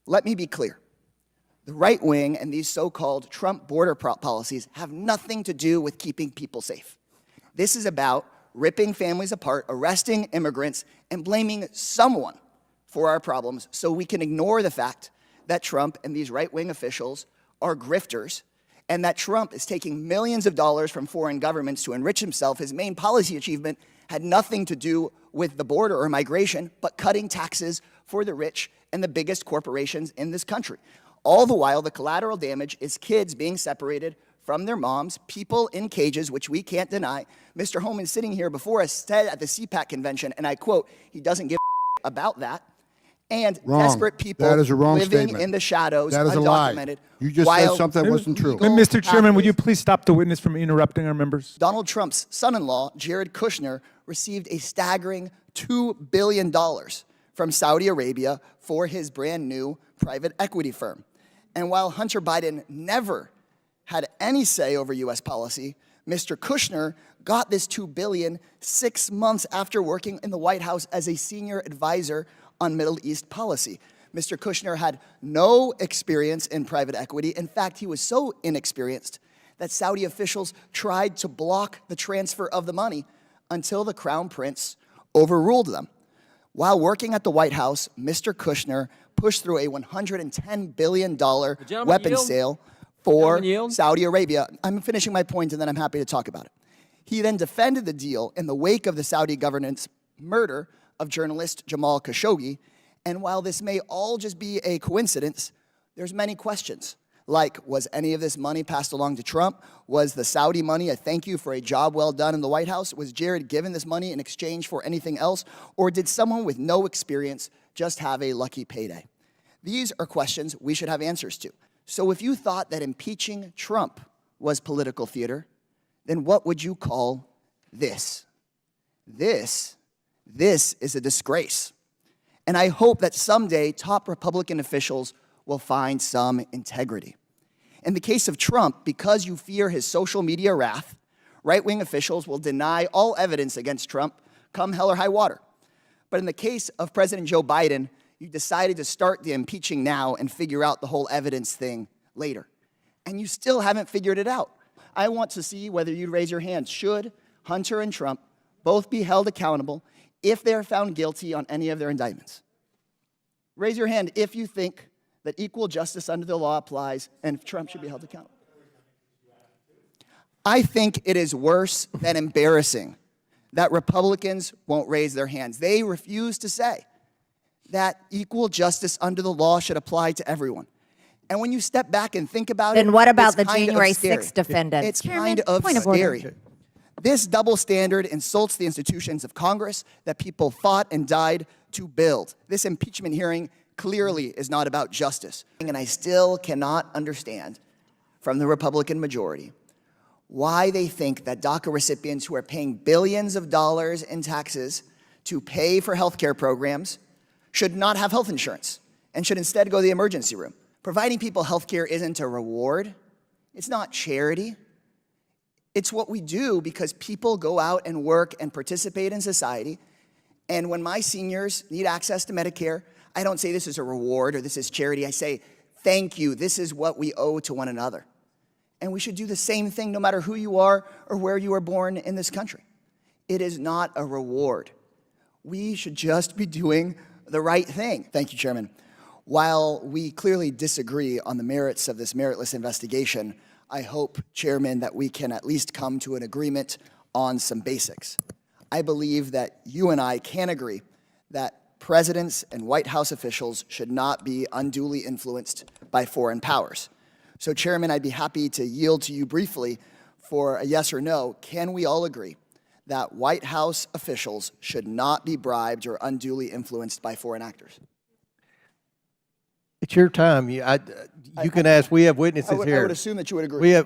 Let me be clear. The right wing and these so-called Trump border policies have nothing to do with keeping people safe. This is about ripping families apart, arresting immigrants, and blaming someone for our problems so we can ignore the fact that Trump and these right-wing officials are grifters and that Trump is taking millions of dollars from foreign governments to enrich himself. His main policy achievement had nothing to do with the border or migration, but cutting taxes for the rich and the biggest corporations in this country. All the while, the collateral damage is kids being separated from their moms, people in cages, which we can't deny. Mr. Holman sitting here before us said at the CPAC convention, and I quote, he doesn't give a about that. And desperate people living in the shadows, that is undocumented. A lie. You just said something that wasn't true. Mr. Chairman, would you please stop the witness from interrupting our members? Donald Trump's son-in-law, Jared Kushner, received a staggering $2 billion from Saudi Arabia for his brand new private equity firm. And while Hunter Biden never had any say over U.S. policy, Mr. Kushner got this $2 billion 6 months after working in the White House as a senior advisor on Middle East policy. Mr. Kushner had no experience in private equity. In fact, he was so inexperienced that Saudi officials tried to block the transfer of the money until the Crown Prince overruled them. While working at the White House, Mr. Kushner pushed through a $110 billion weapons sale for Saudi Arabia. I'm finishing my point and then I'm happy to talk about it. He then defended the deal in the wake of the Saudi government's murder of journalist Jamal Khashoggi. And while this may all just be a coincidence, there's many questions. Like, was any of this money passed along to Trump? Was the Saudi money a thank you for a job well done in the White House? Was Jared given this money in exchange for anything else? Or did someone with no experience just have a lucky payday? These are questions we should have answers to. So if you thought that impeaching Trump was political theater, then what would you call this? This is a disgrace. And I hope that someday top Republican officials will find some integrity. In the case of Trump, because you fear his social media wrath, right-wing officials will deny all evidence against Trump, come hell or high water. But in the case of President Joe Biden, you decided to start the impeaching now and figure out the whole evidence thing later. And you still haven't figured it out. I want to see whether you'd raise your hands. Should Hunter and Trump both be held accountable if they are found guilty on any of their indictments? Raise your hand if you think that equal justice under the law applies and Trump should be held accountable. I think it is worse than embarrassing that Republicans won't raise their hands. They refuse to say that equal justice under the law should apply to everyone. And when you step back and think about it, then what about the January 6th defendants? It's kind of scary. This double standard insults the institutions of Congress that people fought and died to build. This impeachment hearing clearly is not about justice. And I still cannot understand from the Republican majority why they think that DACA recipients who are paying billions of dollars in taxes to pay for health care programs should not have health insurance and should instead go to the emergency room. Providing people health care isn't a reward. It's not charity. It's what we do because people go out and work and participate in society. And when my seniors need access to Medicare, I don't say this is a reward or this is charity. I say, thank you. This is what we owe to one another. And we should do the same thing no matter who you are or where you were born in this country. It is not a reward. We should just be doing the right thing. Thank you, Chairman. While we clearly disagree on the merits of this meritless investigation, I hope, Chairman, that we can at least come to an agreement on some basics. I believe that you and I can agree that presidents and White House officials should not be unduly influenced by foreign powers. So, Chairman, I'd be happy to yield to you briefly for a yes or no. Can we all agree that White House officials should not be bribed or unduly influenced by foreign actors? It's your time. You can ask. We have witnesses here. I would assume that you would agree.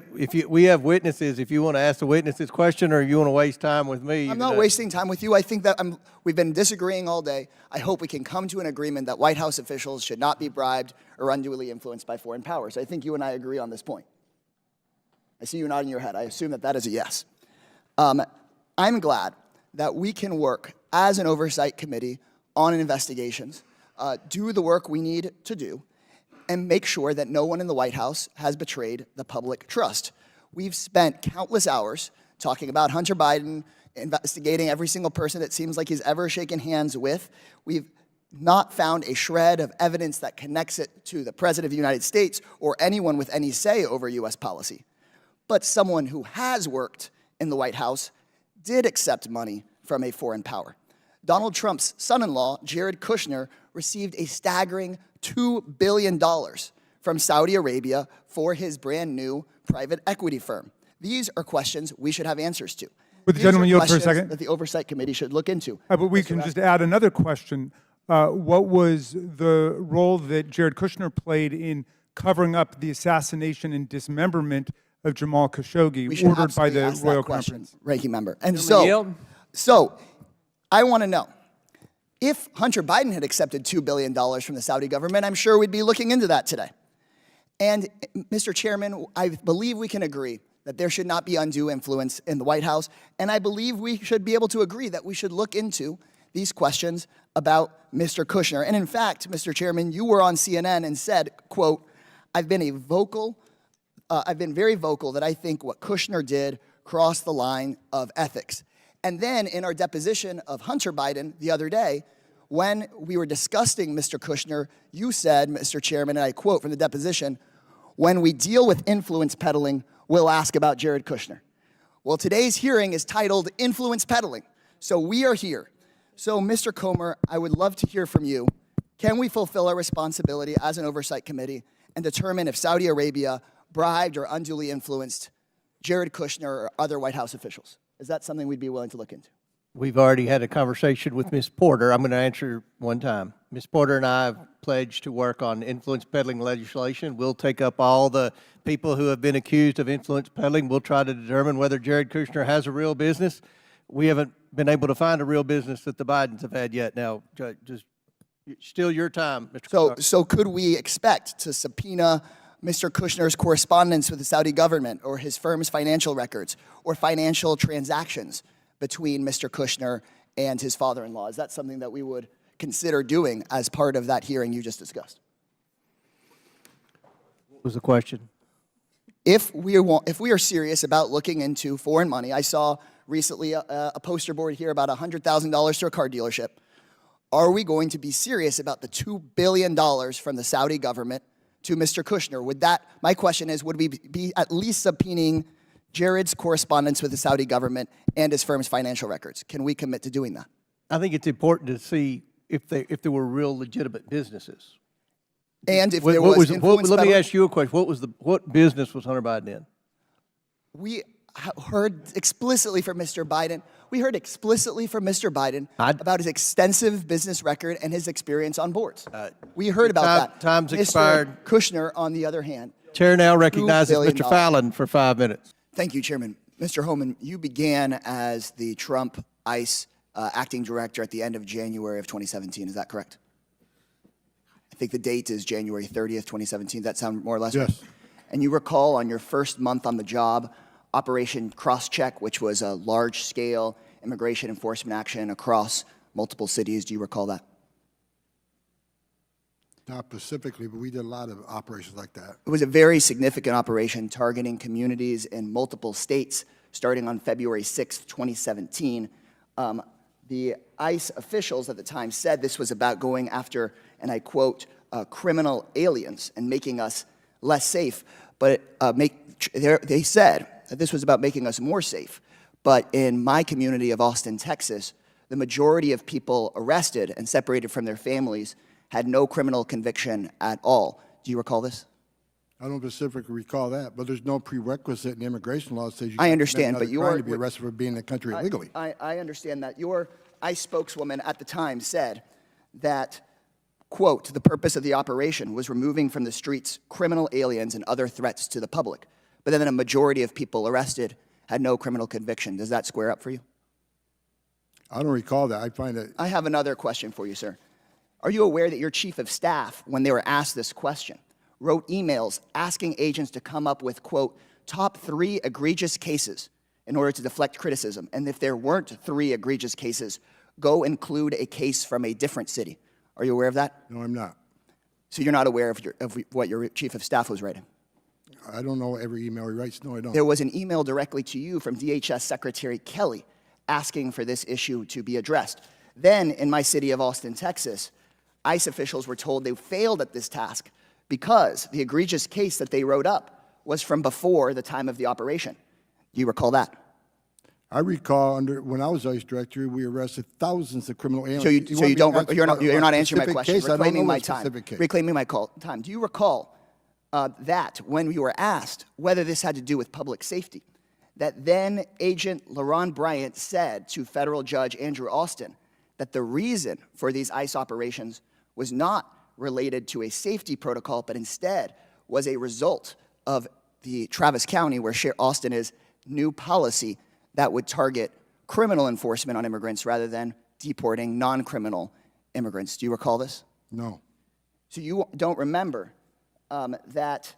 We have witnesses. If you want to ask the witnesses question, or you want to waste time with me, I'm not wasting time with you. I think that we've been disagreeing all day. I hope we can come to an agreement that White House officials should not be bribed or unduly influenced by foreign powers. I think you and I agree on this point. I see you nodding your head. I assume that that is a yes. I'm glad that we can work as an oversight committee on investigations, do the work we need to do, and make sure that no one in the White House has betrayed the public trust. We've spent countless hours talking about Hunter Biden, investigating every single person it seems like he's ever shaken hands with. We've not found a shred of evidence that connects it to the President of the United States or anyone with any say over U.S. policy. But someone who has worked in the White House did accept money from a foreign power. Donald Trump's son-in-law, Jared Kushner, received a staggering $2 billion from Saudi Arabia for his brand new private equity firm. These are questions we should have answers to. Would the gentleman yield for a Questions second? that the Oversight Committee should look into. But we can just add another question. What was the role that Jared Kushner played in covering up the assassination and dismemberment of Jamal Khashoggi, We should ordered by absolutely the ask that Royal question, Conference? Ranking member. And Gentleman yield. so I want to know, if Hunter Biden had accepted $2 billion from the Saudi government, I'm sure we'd be looking into that today. And Mr. Chairman, I believe we can agree that there should not be undue influence in the White House, and I believe we should be able to agree that we should look into these questions about Mr. Kushner. And in fact, Mr. Chairman, you were on CNN and said, quote, I've been very vocal that I think what Kushner did crossed the line of ethics. And then in our deposition of Hunter Biden the other day, when we were discussing Mr. Kushner, you said, Mr. Chairman, and I quote from the deposition, when we deal with influence peddling, we'll ask about Jared Kushner. Well, today's hearing is titled Influence Peddling, so we are here. So, Mr. Comer, I would love to hear from you. Can we fulfill our responsibility as an oversight committee and determine if Saudi Arabia bribed or unduly influenced Jared Kushner or other White House officials? Is that something we'd be willing to look into? We've already had a conversation with Ms. Porter. I'm going to answer one time. Ms. Porter and I have pledged to work on influence peddling legislation. We'll take up all the people who have been accused of influence peddling. We'll try to determine whether Jared Kushner has a real business. We haven't been able to find a real business that the Bidens have had yet. Now, just still your time, Mr. Casar. So could we expect to subpoena Mr. Kushner's correspondence with the Saudi government or his firm's financial records or financial transactions between Mr. Kushner and his father-in-law? Is that something that we would consider doing as part of that hearing you just discussed? What was the question? If we are serious about looking into foreign money, I saw recently a poster board here about $100,000 to a car dealership. Are we going to be serious about the $2 billion from the Saudi government to Mr. Kushner? My question is, would we be at least subpoenaing Jared's correspondence with the Saudi government and his firm's financial records? Can we commit to doing that? I think it's important to see if there were real legitimate businesses. And if there was influence let me peddling? ask you a question. What business was Hunter Biden in? We heard explicitly from Mr. Biden. We heard explicitly from Mr. Biden about his extensive business record and his experience on boards. We heard about that. Time's Mr. expired. Kushner, on the other hand. Chair now recognizes $2 billion. Mr. Fallon for 5 minutes. Thank you, Chairman. Mr. Homan, you began as the Trump ICE acting director at the end of January of 2017. Is that correct? I think the date is January 30th, 2017. Does that sound more or less right? Yes. And you recall on your first month on the job, Operation Crosscheck, which was a large-scale immigration enforcement action across multiple cities. Do you recall that? Not specifically, but we did a lot of operations like that. It was a very significant operation targeting communities in multiple states starting on February 6th, 2017. The ICE officials at the time said this was about going after, and I quote, criminal aliens and making us less safe. But they said that this was about making us more safe. But in my community of Austin, Texas, the majority of people arrested and separated from their families had no criminal conviction at all. Do you recall this? I don't specifically recall that, but there's no prerequisite in immigration law that says you I can't understand, commit but another crime to be arrested for being in the country illegally. I understand that. Your ICE spokeswoman at the time said that, quote, the purpose of the operation was removing from the streets criminal aliens and other threats to the public. But then a majority of people arrested had no criminal conviction. Does that square up for you? I don't recall that. I find that. I have another question for you, sir. Are you aware that your chief of staff, when they were asked this question, wrote emails asking agents to come up with, quote, top 3 egregious cases in order to deflect criticism? And if there weren't 3 egregious cases, go include a case from a different city. Are you aware of that? No, I'm not. So you're not aware of what your chief of staff was writing? I don't know every email he writes. No, I don't. There was an email directly to you from DHS Secretary Kelly asking for this issue to be addressed. Then, in my city of Austin, Texas, ICE officials were told they failed at this task because the egregious case that they wrote up was from before the time of the operation. Do you recall that? I recall when I was ICE director, we arrested thousands of criminal aliens. You're not answering my question. Reclaiming my time. Case. Reclaiming my time. Do you recall that when we were asked whether this had to do with public safety, that then Agent LaRon Bryant said to federal judge Andrew Austin that the reason for these ICE operations was not related to a safety protocol, but instead was a result of the Travis County, where Austin is, new policy that would target criminal enforcement on immigrants rather than deporting non-criminal immigrants. Do you recall this? No. So you don't remember that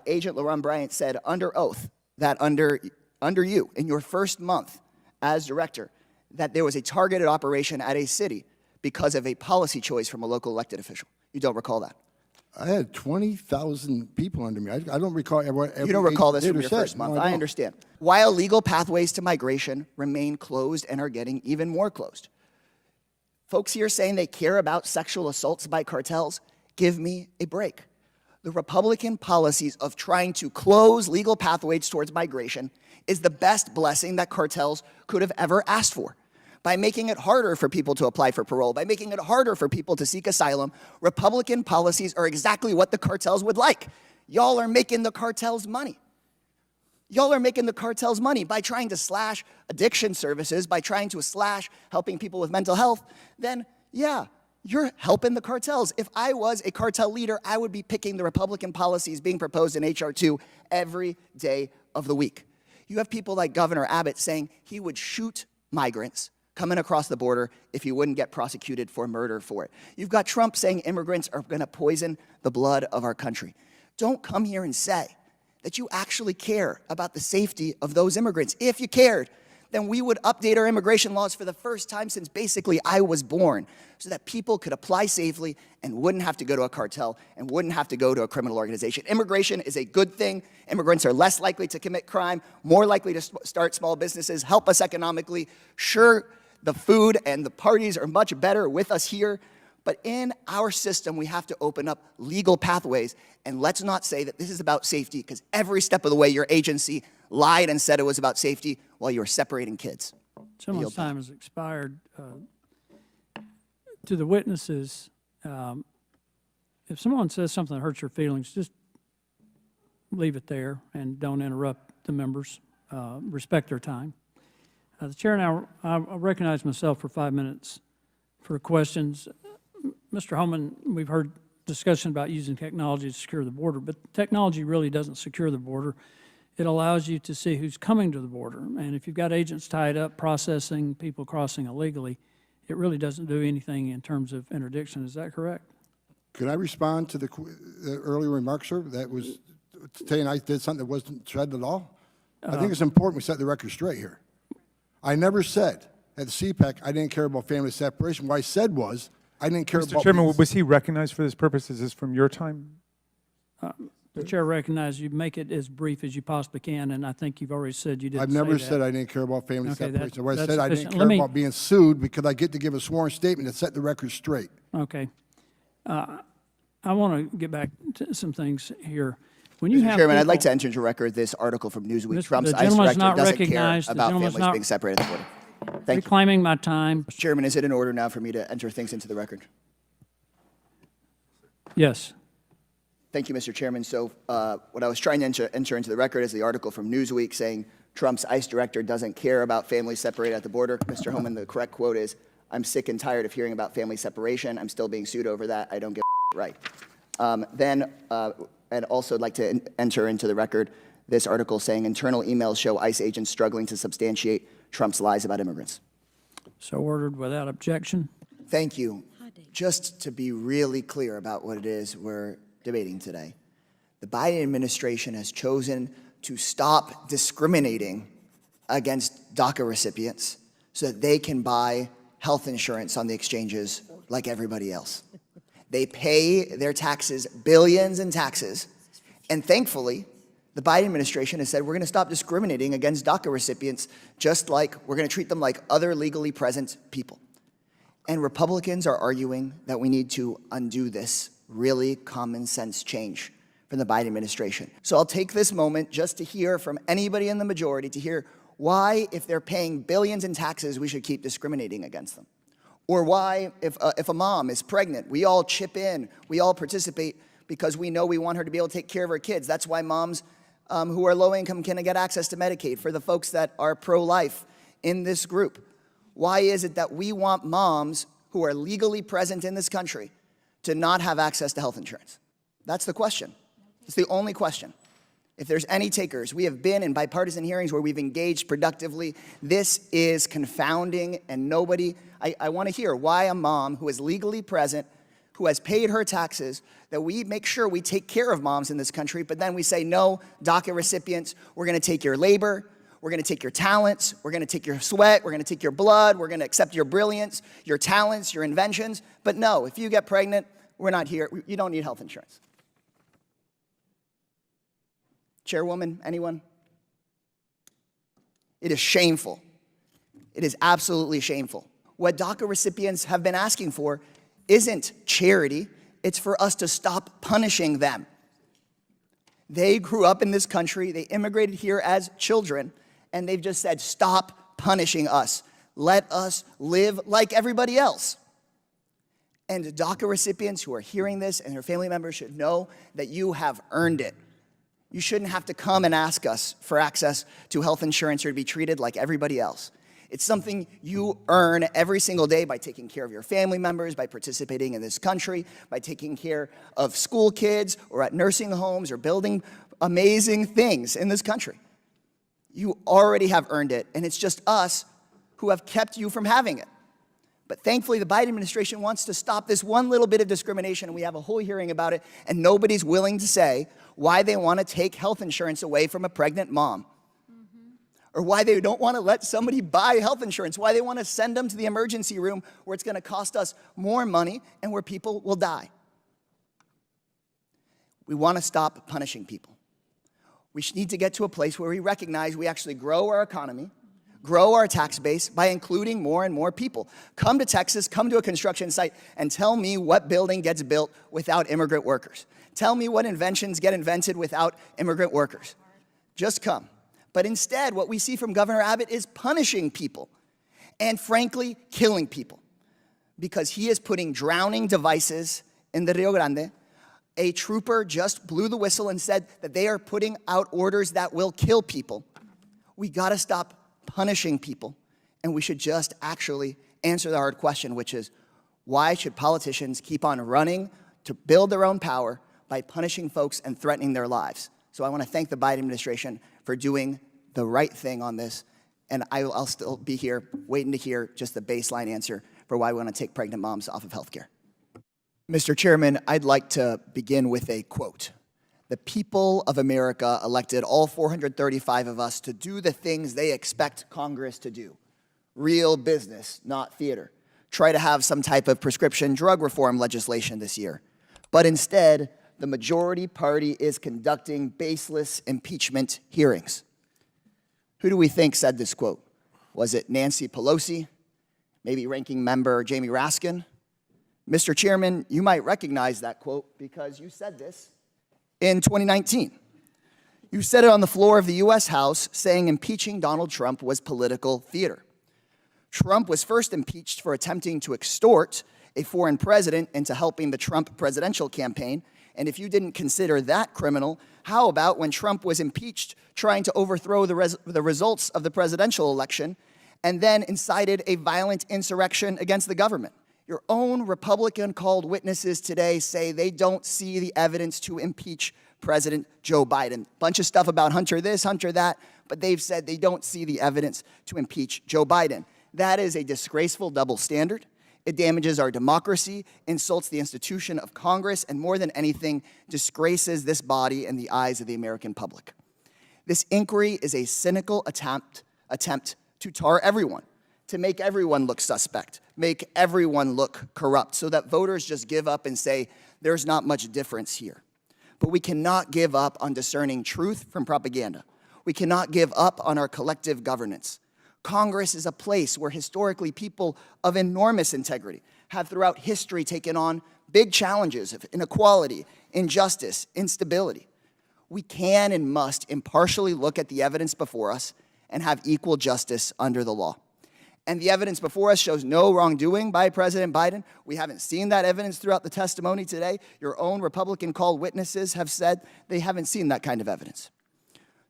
Agent LaRon Bryant said under oath that under you, in your first month as director, that there was a targeted operation at a city because of a policy choice from a local elected official. You don't recall that? I had 20,000 people under me. I don't recall every You don't recall this from your said. first month. No, I understand. While legal pathways to migration remain closed and are getting even more closed, folks here saying they care about sexual assaults by cartels, give me a break. The Republican policies of trying to close legal pathways towards migration is the best blessing that cartels could have ever asked for. By making it harder for people to apply for parole, by making it harder for people to seek asylum, Republican policies are exactly what the cartels would like. Y'all are making the cartels money. Y'all are making the cartels money by trying to slash addiction services, by trying to slash helping people with mental health. Then, yeah, you're helping the cartels. If I was a cartel leader, I would be picking the Republican policies being proposed in H.R. 2 every day of the week. You have people like Governor Abbott saying he would shoot migrants coming across the border if he wouldn't get prosecuted for murder for it. You've got Trump saying immigrants are going to poison the blood of our country. Don't come here and say that you actually care about the safety of those immigrants. If you cared, then we would update our immigration laws for the first time since basically I was born, so that people could apply safely and wouldn't have to go to a cartel and wouldn't have to go to a criminal organization. Immigration is a good thing. Immigrants are less likely to commit crime, more likely to start small businesses, help us economically. Sure, the food and the parties are much better with us here, but in our system, we have to open up legal pathways, and let's not say that this is about safety, because every step of the way, your agency lied and said it was about safety while you were separating kids. Someone's time has expired. To the witnesses, if someone says something that hurts your feelings, just leave it there and don't interrupt the members. Respect their time. The chair now, I recognize myself for 5 minutes for questions. Mr. Holman, we've heard discussion about using technology to secure the border, but technology really doesn't secure the border. It allows you to see who's coming to the border. And if you've got agents tied up processing people crossing illegally, it really doesn't do anything in terms of interdiction. Is that correct? Could I respond to the earlier remarks, sir? That was saying I did something that wasn't said at all? I think it's important we set the record straight here. I never said at the CPAC I didn't care about family separation. What I said was I didn't care about... Mr. Chairman, was he recognized for this purpose? Is this from your time? The chair recognizes you make it as brief as you possibly can, and I think you've already said you didn't I've never said I didn't care about family separation. What I said I didn't care about being sued because I get to give a sworn statement that set the record straight. Okay. I want to get back to some things here. When you have Chairman, I'd like people- to enter into record this article from Newsweek. Mr. Trump's the ICE gentleman's director not doesn't care recognized. The about gentleman's families not- being separated at the border. Thank you. Reclaiming my time. Mr. Chairman, is it in order now for me to enter things into the record? Yes. Thank you, Mr. Chairman. So what I was trying to enter into the record is the article from Newsweek saying Trump's ICE director doesn't care about families separated at the border. Mr. Holman, the correct quote is, "I'm sick and tired of hearing about family separation. I'm still being sued over that. I don't get right." Then I'd also like to enter into the record this article saying internal emails show ICE agents struggling to substantiate Trump's lies about immigrants. So ordered without objection. Thank you. Just to be really clear about what it is we're debating today, the Biden administration has chosen to stop discriminating against DACA recipients so that they can buy health insurance on the exchanges like everybody else. They pay their taxes, billions in taxes, and thankfully, the Biden administration has said we're going to stop discriminating against DACA recipients, just like we're going to treat them like other legally present people. And Republicans are arguing that we need to undo this really common sense change from the Biden administration. So I'll take this moment just to hear from anybody in the majority to hear why, if they're paying billions in taxes, we should keep discriminating against them. Or why, if a mom is pregnant, we all chip in, we all participate because we know we want her to be able to take care of her kids. That's why moms who are low income can get access to Medicaid, for the folks that are pro-life in this group. Why is it that we want moms who are legally present in this country to not have access to health insurance? That's the question. It's the only question. If there's any takers, we have been in bipartisan hearings where we've engaged productively. This is confounding, and nobody, I want to hear why a mom who is legally present, who has paid her taxes, that we make sure we take care of moms in this country, but then we say, no, DACA recipients, we're going to take your labor, we're going to take your talents, we're going to take your sweat, we're going to take your blood, we're going to accept your brilliance, your talents, your inventions. But no, if you get pregnant, we're not here. You don't need health insurance. Chairwoman, anyone? It is shameful. It is absolutely shameful. What DACA recipients have been asking for isn't charity, it's for us to stop punishing them. They grew up in this country, they immigrated here as children, and they've just said, stop punishing us. Let us live like everybody else. And DACA recipients who are hearing this and their family members should know that you have earned it. You shouldn't have to come and ask us for access to health insurance or to be treated like everybody else. It's something you earn every single day by taking care of your family members, by participating in this country, by taking care of school kids or at nursing homes or building amazing things in this country. You already have earned it, and it's just us who have kept you from having it. But thankfully, the Biden administration wants to stop this one little bit of discrimination, and we have a whole hearing about it, and nobody's willing to say why they want to take health insurance away from a pregnant mom. Or why they don't want to let somebody buy health insurance, why they want to send them to the emergency room where it's going to cost us more money and where people will die. We want to stop punishing people. We need to get to a place where we recognize we actually grow our economy, grow our tax base by including more and more people. Come to Texas, come to a construction site, and tell me what building gets built without immigrant workers. Tell me what inventions get invented without immigrant workers. Just come. But instead, what we see from Governor Abbott is punishing people and, frankly, killing people because he is putting drowning devices in the Rio Grande. A trooper just blew the whistle and said that they are putting out orders that will kill people. We got to stop punishing people, and we should just actually answer the hard question, which is, why should politicians keep on running to build their own power by punishing folks and threatening their lives? So I want to thank the Biden administration for doing the right thing on this, and I'll still be here waiting to hear just the baseline answer for why we want to take pregnant moms off of health care. Mr. Chairman, I'd like to begin with a quote. The people of America elected all 435 of us to do the things they expect Congress to do. Real business, not theater. Try to have some type of prescription drug reform legislation this year. But instead, the majority party is conducting baseless impeachment hearings. Who do we think said this quote? Was it Nancy Pelosi? Maybe Ranking Member Jamie Raskin? Mr. Chairman, you might recognize that quote because you said this in 2019. You said it on the floor of the U.S. House, saying impeaching Donald Trump was political theater. Trump was first impeached for attempting to extort a foreign president into helping the Trump presidential campaign. And if you didn't consider that criminal, how about when Trump was impeached trying to overthrow the results of the presidential election and then incited a violent insurrection against the government? Your own Republican-called witnesses today say they don't see the evidence to impeach President Joe Biden. Bunch of stuff about Hunter this, Hunter that, but they've said they don't see the evidence to impeach Joe Biden. That is a disgraceful double standard. It damages our democracy, insults the institution of Congress, and more than anything, disgraces this body in the eyes of the American public. This inquiry is a cynical attempt to tar everyone, to make everyone look suspect, make everyone look corrupt, so that voters just give up and say, there's not much difference here. But we cannot give up on discerning truth from propaganda. We cannot give up on our collective governance. Congress is a place where historically people of enormous integrity have throughout history taken on big challenges of inequality, injustice, instability. We can and must impartially look at the evidence before us and have equal justice under the law. And the evidence before us shows no wrongdoing by President Biden. We haven't seen that evidence throughout the testimony today. Your own Republican-called witnesses have said they haven't seen that kind of evidence.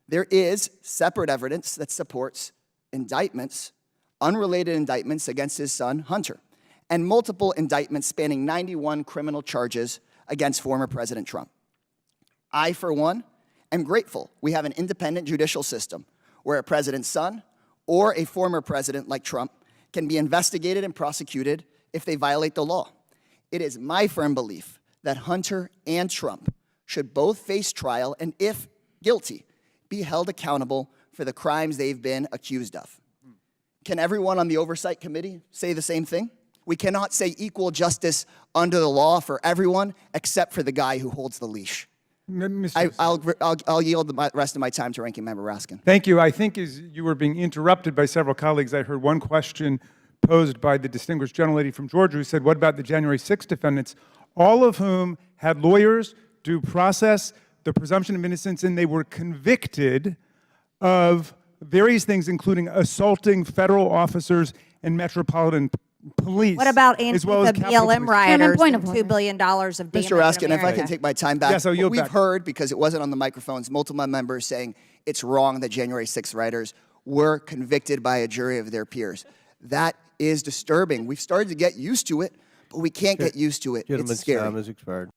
There is separate evidence that supports indictments, unrelated indictments against his son, Hunter, and multiple indictments spanning 91 criminal charges against former President Trump. I, for one, am grateful we have an independent judicial system where a president's son or a former president like Trump can be investigated and prosecuted if they violate the law. It is my firm belief that Hunter and Trump should both face trial and, if guilty, be held accountable for the crimes they've been accused of. Can everyone on the Oversight Committee say the same thing? We cannot say equal justice under the law for everyone except for the guy who holds the leash. I'll yield the rest of my time to Ranking Member Raskin. Thank you. I think as you were being interrupted by several colleagues, I heard one question posed by the distinguished gentlelady from Georgia who said, what about the January 6th defendants, all of whom had lawyers, due process, the presumption of innocence, and they were convicted of various things, including assaulting federal officers and metropolitan police. What about as well as Antifa Capitol BLM Police. rioters point and of $2 billion of damage Mr. Raskin, in if I America? can take my time back. Yes, I'll yield We've back. heard, because it wasn't on the microphones, multiple members saying it's wrong that January 6th rioters were convicted by a jury of their peers. That is disturbing. We've started to get used to it, but we can't get used to it. It's Gentleman's scary. time has expired.